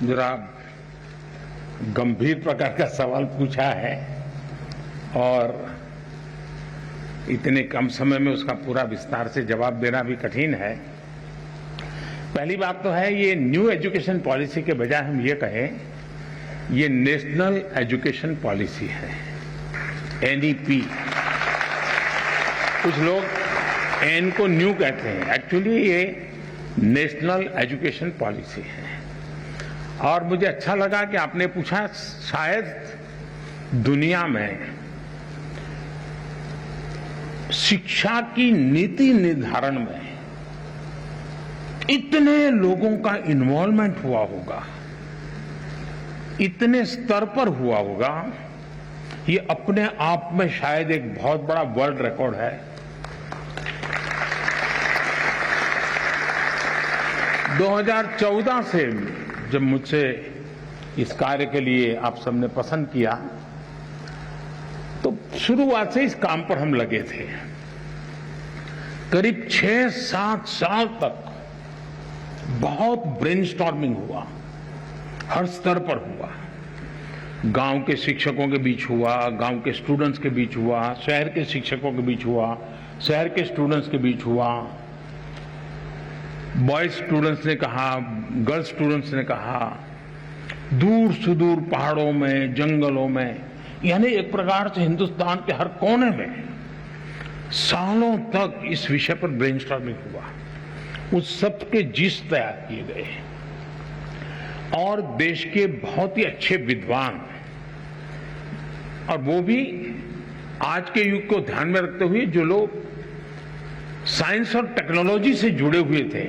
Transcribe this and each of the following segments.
जरा गंभीर प्रकार का सवाल पूछा है और इतने कम समय में उसका पूरा विस्तार से जवाब देना भी कठिन है। पहली बात तो है, ये न्यू एजुकेशन पॉलिसी के बजाय हम ये कहें ये नेशनल एजुकेशन पॉलिसी है, एनईपी। कुछ लोग एन को न्यू कहते हैं, एक्चुअली ये नेशनल एजुकेशन पॉलिसी है। और मुझे अच्छा लगा कि आपने पूछा, शायद दुनिया में शिक्षा की नीति निर्धारण में इतने लोगों का इन्वॉल्वमेंट हुआ होगा, इतने स्तर पर हुआ होगा, ये अपने आप में शायद एक बहुत बड़ा वर्ल्ड रिकॉर्ड है। 2014 से जब मुझसे इस कार्य के लिए आप सबने पसंद किया तो शुरुआत से इस काम पर हम लगे थे। करीब 6-7 साल तक बहुत ब्रेनस्टॉर्मिंग हुआ, हर स्तर पर हुआ। गांव के शिक्षकों के बीच हुआ, गांव के स्टूडेंट्स के बीच हुआ, शहर के शिक्षकों के बीच हुआ, शहर के स्टूडेंट्स के बीच हुआ। बॉयज स्टूडेंट्स ने कहा, गर्ल्स स्टूडेंट्स ने कहा, दूर सुदूर पहाड़ों में, जंगलों में, यानी एक प्रकार से हिंदुस्तान के हर कोने में सालों तक इस विषय पर ब्रेनस्टॉर्मिंग हुआ। उस सब के जिस तैयार किए गए और देश के बहुत ही अच्छे विद्वान, और वो भी आज के युग को ध्यान में रखते हुए जो लोग साइंस और टेक्नोलॉजी से जुड़े हुए थे,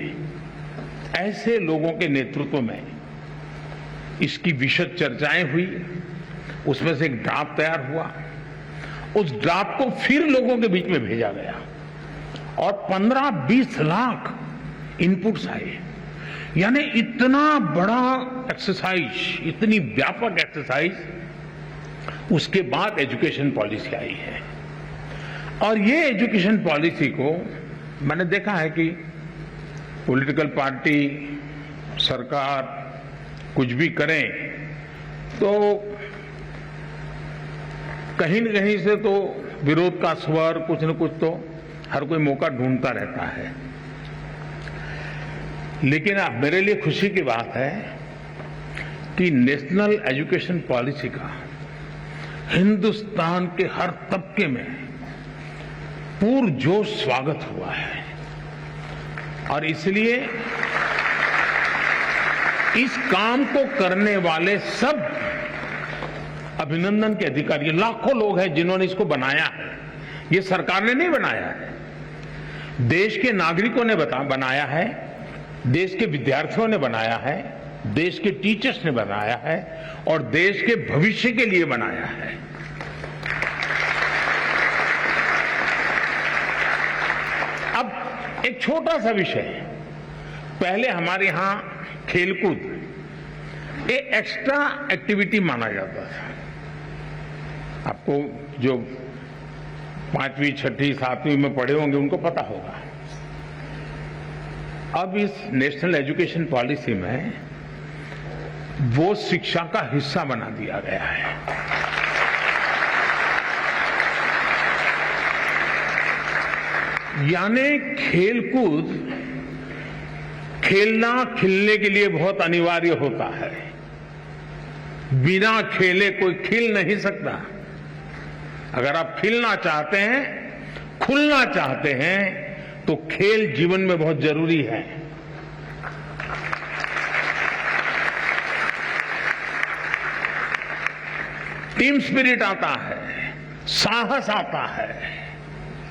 ऐसे लोगों के नेतृत्व में इसकी विशद चर्चाएं हुई। उसमें से एक ड्राफ्ट तैयार हुआ। उस ड्राफ्ट को फिर लोगों के बीच में भेजा गया और 15-20 लाख इनपुट्स आए। यानी इतना बड़ा एक्सरसाइज, इतनी व्यापक एक्सरसाइज, उसके बाद एजुकेशन पॉलिसी आई है। और ये एजुकेशन पॉलिसी को मैंने देखा है कि पॉलिटिकल पार्टी, सरकार कुछ भी करें तो कहीं न कहीं से तो विरोध का स्वर, कुछ न कुछ तो हर कोई मौका ढूंढता रहता है। लेकिन अब मेरे लिए खुशी की बात है कि नेशनल एजुकेशन पॉलिसी का हिंदुस्तान के हर तबके में पुरजोश स्वागत हुआ है। और इसलिए इस काम को करने वाले सब अभिनंदन के अधिकारी, लाखों लोग हैं जिन्होंने इसको बनाया है। ये सरकार ने नहीं बनाया है, देश के नागरिकों ने बनाया है, देश के विद्यार्थियों ने बनाया है, देश के टीचर्स ने बनाया है और देश के भविष्य के लिए बनाया है। अब एक छोटा सा विषय, पहले हमारे यहां खेलकूद एक एक्स्ट्रा एक्टिविटी माना जाता था। आपको जो 5वीं, 6ठी, 7वीं में पढ़े होंगे उनको पता होगा। अब इस नेशनल एजुकेशन पॉलिसी में वो शिक्षा का हिस्सा बना दिया गया है। यानी खेलकूद, खेलना खिलने के लिए बहुत अनिवार्य होता है। बिना खेले कोई खिल नहीं सकता। अगर आप खिलना चाहते हैं, खुलना चाहते हैं, तो खेल जीवन में बहुत जरूरी है। टीम स्पिरिट आता है, साहस आता है,